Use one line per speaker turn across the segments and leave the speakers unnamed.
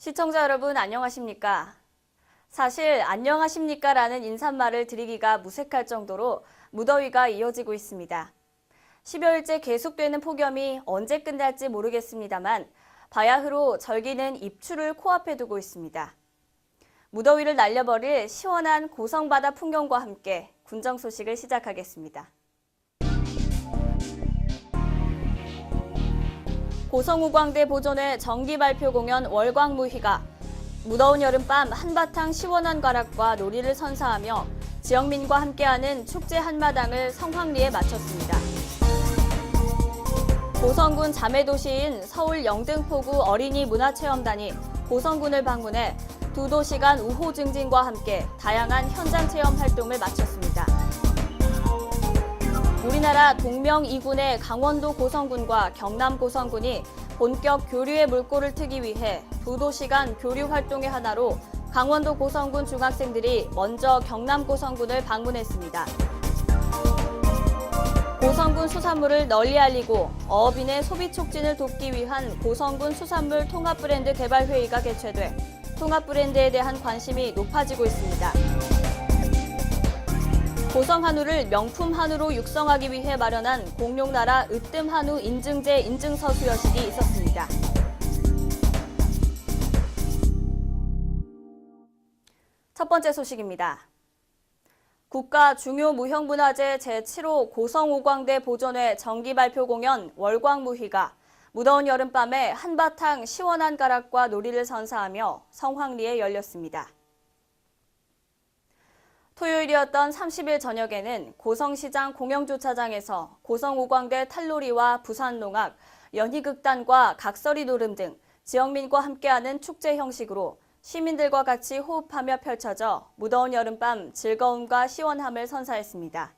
시청자 여러분 안녕하십니까? 사실 안녕하십니까라는 인사말을 드리기가 무색할 정도로 무더위가 이어지고 있습니다. 10여일째 계속되는 폭염이 언제 끝날지 모르겠습니다만 바야흐로 절기는 입추를 코앞에 두고 있습니다. 무더위를 날려버릴 시원한 고성바다 풍경과 함께 군정 소식을 시작하겠습니다. 고성우광대 보존회 정기발표 공연 월광무희가 무더운 여름밤 한바탕 시원한 가락과 놀이를 선사하며 지역민과 함께하는 축제 한마당을 성황리에 마쳤습니다. 고성군 자매도시인 서울 영등포구 어린이 문화체험단이 고성군을 방문해 2도시간 우호 증진과 함께 다양한 현장 체험 활동을 마쳤습니다. 우리나라 동명 이군의 강원도 고성군과 경남 고성군이 본격 교류의 물꼬를 트기 위해 2도시간 교류 활동의 하나로 강원도 고성군 중학생들이 먼저 경남 고성군을 방문했습니다. 고성군 수산물을 널리 알리고 어업인의 소비 촉진을 돕기 위한 고성군 수산물 통합브랜드 개발회의가 개최돼 통합브랜드에 대한 관심이 높아지고 있습니다. 고성 한우를 명품 한우로 육성하기 위해 마련한 공룡나라 으뜸 한우 인증제 인증서 수여식이 있었습니다. 첫 번째 소식입니다. 국가 중요 무형문화재 제7호 고성오광대 보존회 정기발표 공연 월광무희가 무더운 여름밤에 한바탕 시원한 가락과 놀이를 선사하며 성황리에 열렸습니다. 토요일이었던 30일 저녁에는 고성시장 공영주차장에서 고성오광대 탈놀이와 부산농악, 연희극단과 각설이 노름 등 지역민과 함께하는 축제 형식으로 시민들과 같이 호흡하며 펼쳐져 무더운 여름밤 즐거움과 시원함을 선사했습니다.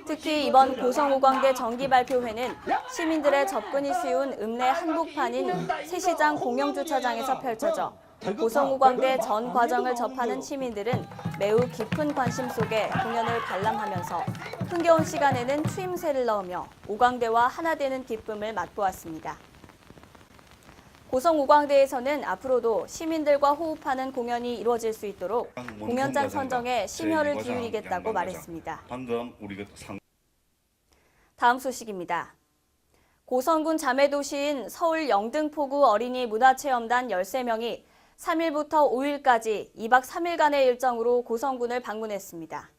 특히 이번 고성오광대 정기발표회는 시민들의 접근이 쉬운 읍내 한복판인 새시장 공영주차장에서 펼쳐져 고성오광대 전 과정을 접하는 시민들은 매우 깊은 관심 속에 공연을 관람하면서 흥겨운 시간에는 추임새를 넣으며 오광대와 하나 되는 기쁨을 맛보았습니다. 고성오광대에서는 앞으로도 시민들과 호흡하는 공연이 이루어질 수 있도록 공연장 선정에 심혈을 기울이겠다고 말했습니다. 다음 소식입니다. 고성군 자매도시인 서울 영등포구 어린이 문화체험단 13명이 3일부터 5일까지 2박 3일간의 일정으로 고성군을 방문했습니다.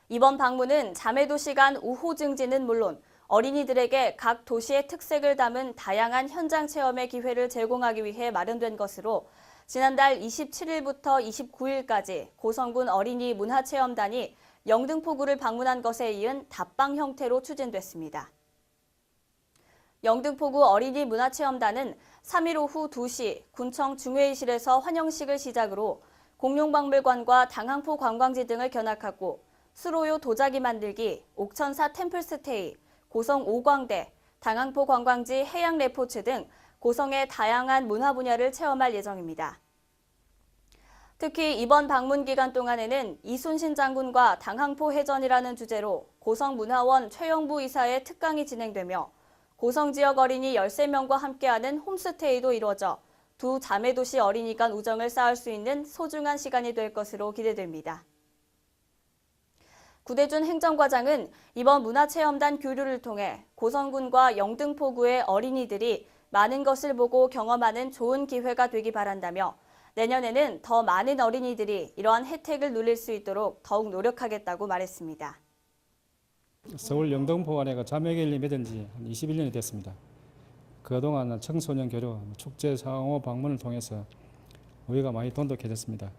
이번 방문은 자매도시 간 우호 증진은 물론 어린이들에게 각 도시의 특색을 담은 다양한 현장 체험의 기회를 제공하기 위해 마련된 것으로 지난달 27일부터 29일까지 고성군 어린이 문화체험단이 영등포구를 방문한 것에 이은 답방 형태로 추진됐습니다. 영등포구 어린이 문화체험단은 3일 오후 2시 군청 중회의실에서 환영식을 시작으로 공룡박물관과 당항포 관광지 등을 견학하고 수로요 도자기 만들기, 옥천사 템플스테이, 고성 오광대, 당항포 관광지 해양 레포츠 등 고성의 다양한 문화 분야를 체험할 예정입니다. 특히 이번 방문 기간 동안에는 이순신 장군과 당항포 해전이라는 주제로 고성문화원 최영부 이사의 특강이 진행되며 고성 지역 어린이 13명과 함께하는 홈스테이도 이루어져 두 자매도시 어린이 간 우정을 쌓을 수 있는 소중한 시간이 될 것으로 기대됩니다. 구대준 행정과장은 이번 문화체험단 교류를 통해 고성군과 영등포구의 어린이들이 많은 것을 보고 경험하는 좋은 기회가 되기 바란다며 내년에는 더 많은 어린이들이 이러한 혜택을 누릴 수 있도록 더욱 노력하겠다고 말했습니다.
서울 영등포관에가 자매결리 맺은 지 한 21년이 됐습니다. 그동안 청소년 교류, 축제 상호 방문을 통해서 우리가 많이 돈독해졌습니다.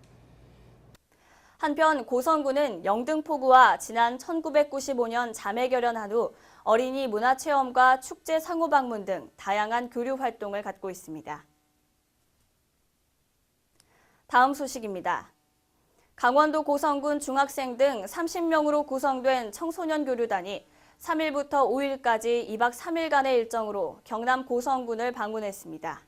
한편 고성군은 영등포구와 지난 1995년 자매 결연한 후 어린이 문화체험과 축제 상호 방문 등 다양한 교류 활동을 갖고 있습니다. 다음 소식입니다. 강원도 고성군 중학생 등 30명으로 구성된 청소년 교류단이 3일부터 5일까지 2박 3일간의 일정으로 경남 고성군을 방문했습니다.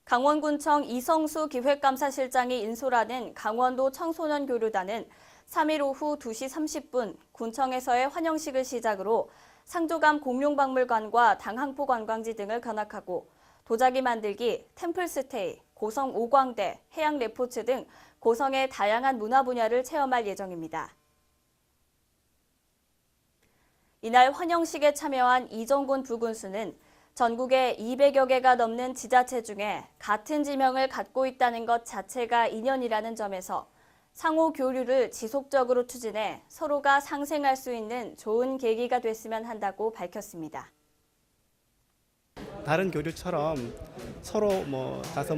강원군청 이성수 기획감사실장이 인솔하는 강원도 청소년 교류단은 3일 오후 2시 30분 군청에서의 환영식을 시작으로 상조감 공룡박물관과 당항포 관광지 등을 견학하고 도자기 만들기, 템플스테이, 고성 오광대, 해양 레포츠 등 고성의 다양한 문화 분야를 체험할 예정입니다. 이날 환영식에 참여한 이종군 부군수는 전국에 200여 개가 넘는 지자체 중에 같은 지명을 갖고 있다는 것 자체가 인연이라는 점에서 상호 교류를 지속적으로 추진해 서로가 상생할 수 있는 좋은 계기가 됐으면 한다고 밝혔습니다.
다른 교류처럼 서로 가서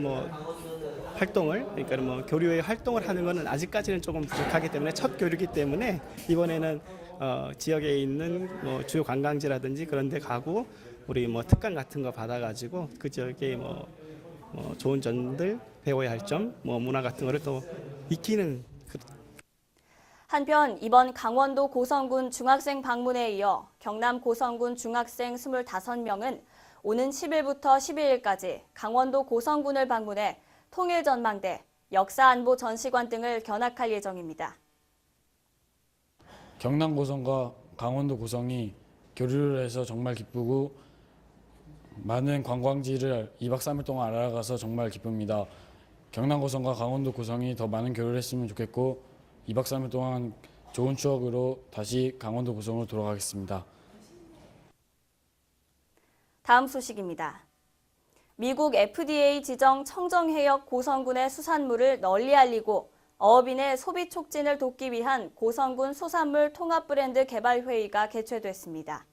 활동을, 그러니까 교류의 활동을 하는 것은 아직까지는 조금 부족하기 때문에 첫 교류이기 때문에 이번에는 지역에 있는 주요 관광지라든지 그런 데 가고 우리 특강 같은 거 받아가지고 그 지역에 좋은 점들, 배워야 할 점, 문화 같은 거를 또 익히는.
한편 이번 강원도 고성군 중학생 방문에 이어 경남 고성군 중학생 25명은 오는 10일부터 12일까지 강원도 고성군을 방문해 통일전망대, 역사안보 전시관 등을 견학할 예정입니다.
경남 고성과 강원도 고성이 교류를 해서 정말 기쁘고 많은 관광지를 2박 3일 동안 알아가서 정말 기쁩니다. 경남 고성과 강원도 고성이 더 많은 교류를 했으면 좋겠고 2박 3일 동안 좋은 추억으로 다시 강원도 고성으로 돌아가겠습니다.
다음 소식입니다. 미국 FDA 지정 청정해역 고성군의 수산물을 널리 알리고 어업인의 소비 촉진을 돕기 위한 고성군 수산물 통합 브랜드 개발 회의가 개최됐습니다.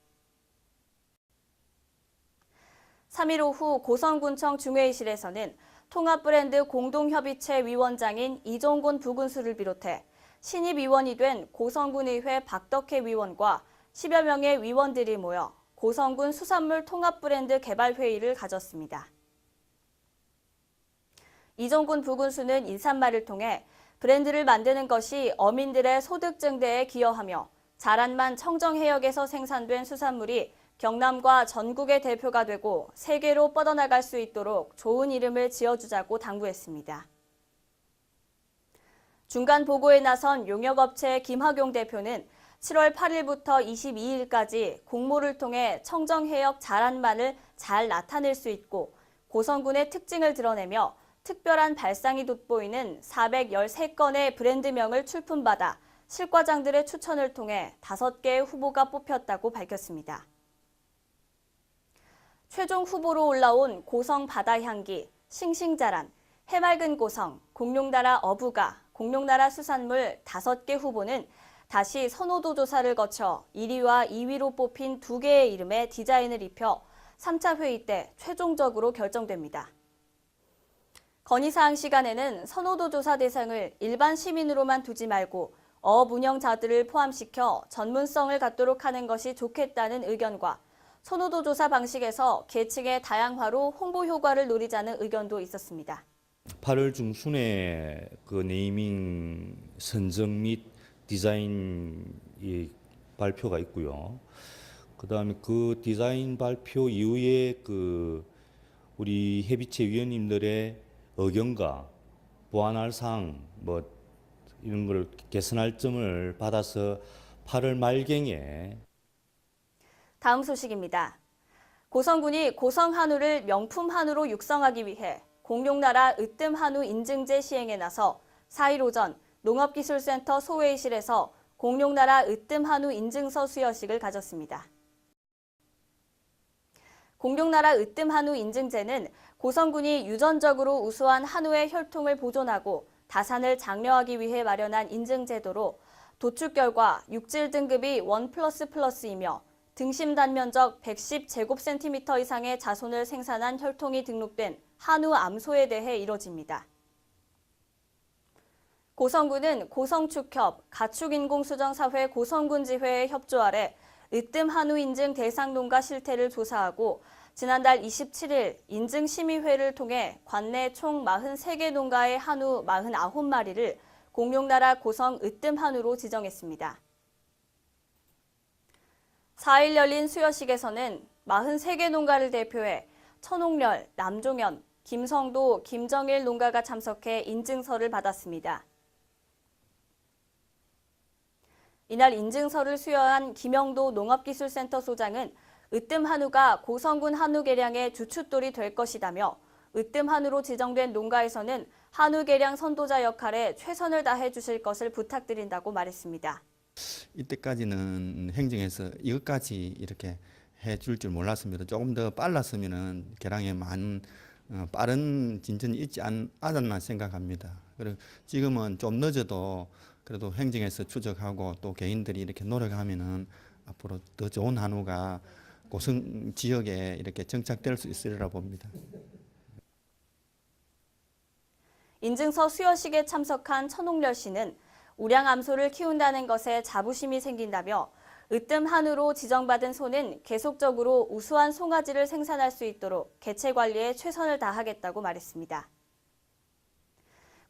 3일 오후 고성군청 중회의실에서는 통합 브랜드 공동협의체 위원장인 이종군 부군수를 비롯해 신입 위원이 된 고성군의회 박덕혜 위원과 10여 명의 위원들이 모여 고성군 수산물 통합 브랜드 개발 회의를 가졌습니다. 이종군 부군수는 인사말을 통해 브랜드를 만드는 것이 어민들의 소득 증대에 기여하며 자란만 청정해역에서 생산된 수산물이 경남과 전국의 대표가 되고 세계로 뻗어나갈 수 있도록 좋은 이름을 지어주자고 당부했습니다. 중간 보고에 나선 용역업체 김학용 대표는 7월 8일부터 22일까지 공모를 통해 청정해역 자란만을 잘 나타낼 수 있고 고성군의 특징을 드러내며 특별한 발상이 돋보이는 413건의 브랜드명을 출품받아 실과장들의 추천을 통해 5개의 후보가 뽑혔다고 밝혔습니다. 최종 후보로 올라온 고성 바다향기, 싱싱자란, 해맑은 고성, 공룡나라 어부가, 공룡나라 수산물 5개 후보는 다시 선호도 조사를 거쳐 1위와 2위로 뽑힌 2개의 이름에 디자인을 입혀 3차 회의 때 최종적으로 결정됩니다. 건의사항 시간에는 선호도 조사 대상을 일반 시민으로만 두지 말고 어업 운영자들을 포함시켜 전문성을 갖도록 하는 것이 좋겠다는 의견과 선호도 조사 방식에서 계층의 다양화로 홍보 효과를 노리자는 의견도 있었습니다.
8월 중순에 그 네이밍 선정 및 디자인 발표가 있고요. 그다음에 그 디자인 발표 이후에 우리 협의체 위원님들의 의견과 보완할 사항 이런 걸 개선할 점을 받아서 8월 말경에.
다음 소식입니다. 고성군이 고성 한우를 명품 한우로 육성하기 위해 공룡나라 으뜸 한우 인증제 시행에 나서 4일 오전 농업기술센터 소회의실에서 공룡나라 으뜸 한우 인증서 수여식을 가졌습니다. 공룡나라 으뜸 한우 인증제는 고성군이 유전적으로 우수한 한우의 혈통을 보존하고 다산을 장려하기 위해 마련한 인증제도로 도축 결과 육질 등급이 1++이며 등심 단면적 110제곱센티미터 이상의 자손을 생산한 혈통이 등록된 한우 암소에 대해 이뤄집니다. 고성군은 고성축협, 가축인공수정사회 고성군지회의 협조 아래 으뜸 한우 인증 대상 농가 실태를 조사하고 지난달 27일 인증심의회를 통해 관내 총 43개 농가의 한우 49마리를 공룡나라 고성 으뜸 한우로 지정했습니다. 4일 열린 수여식에서는 43개 농가를 대표해 천옥렬, 남종현, 김성도, 김정일 농가가 참석해 인증서를 받았습니다. 이날 인증서를 수여한 김영도 농업기술센터 소장은 으뜸 한우가 고성군 한우 개량의 주춧돌이 될 것이다며 으뜸 한우로 지정된 농가에서는 한우 개량 선도자 역할에 최선을 다해 주실 것을 부탁드린다고 말했습니다.
이때까지는 행정에서 이것까지 이렇게 해줄 줄 몰랐습니다. 조금 더 빨랐으면은 개량에 많은 빠른 진전이 있지 않았나 생각합니다. 그리고 지금은 좀 늦어도 그래도 행정에서 추적하고 또 개인들이 이렇게 노력하면은 앞으로 더 좋은 한우가 고성 지역에 이렇게 정착될 수 있으리라 봅니다.
인증서 수여식에 참석한 천옥렬 씨는 우량 암소를 키운다는 것에 자부심이 생긴다며 으뜸 한우로 지정받은 소는 계속적으로 우수한 송아지를 생산할 수 있도록 개체 관리에 최선을 다하겠다고 말했습니다.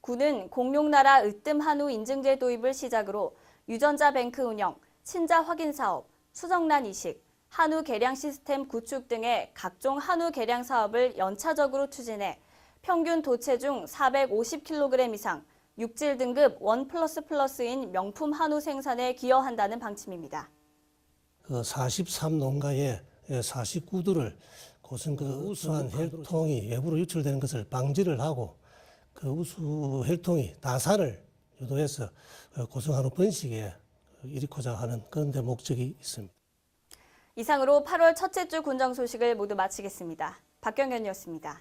군은 공룡나라 으뜸 한우 인증제 도입을 시작으로 유전자 뱅크 운영, 친자 확인 사업, 수정란 이식, 한우 개량 시스템 구축 등의 각종 한우 개량 사업을 연차적으로 추진해 평균 도체중 450kg 이상, 육질 등급 1++인 명품 한우 생산에 기여한다는 방침입니다.
43농가의 49두를 고성 우수한 혈통이 외부로 유출되는 것을 방지를 하고 그 우수 혈통이 다산을 유도해서 고성 한우 번식에 일으키고자 하는 그런 데 목적이 있습니다.
이상으로 8월 첫째 주 군정 소식을 모두 마치겠습니다. 박경현이었습니다.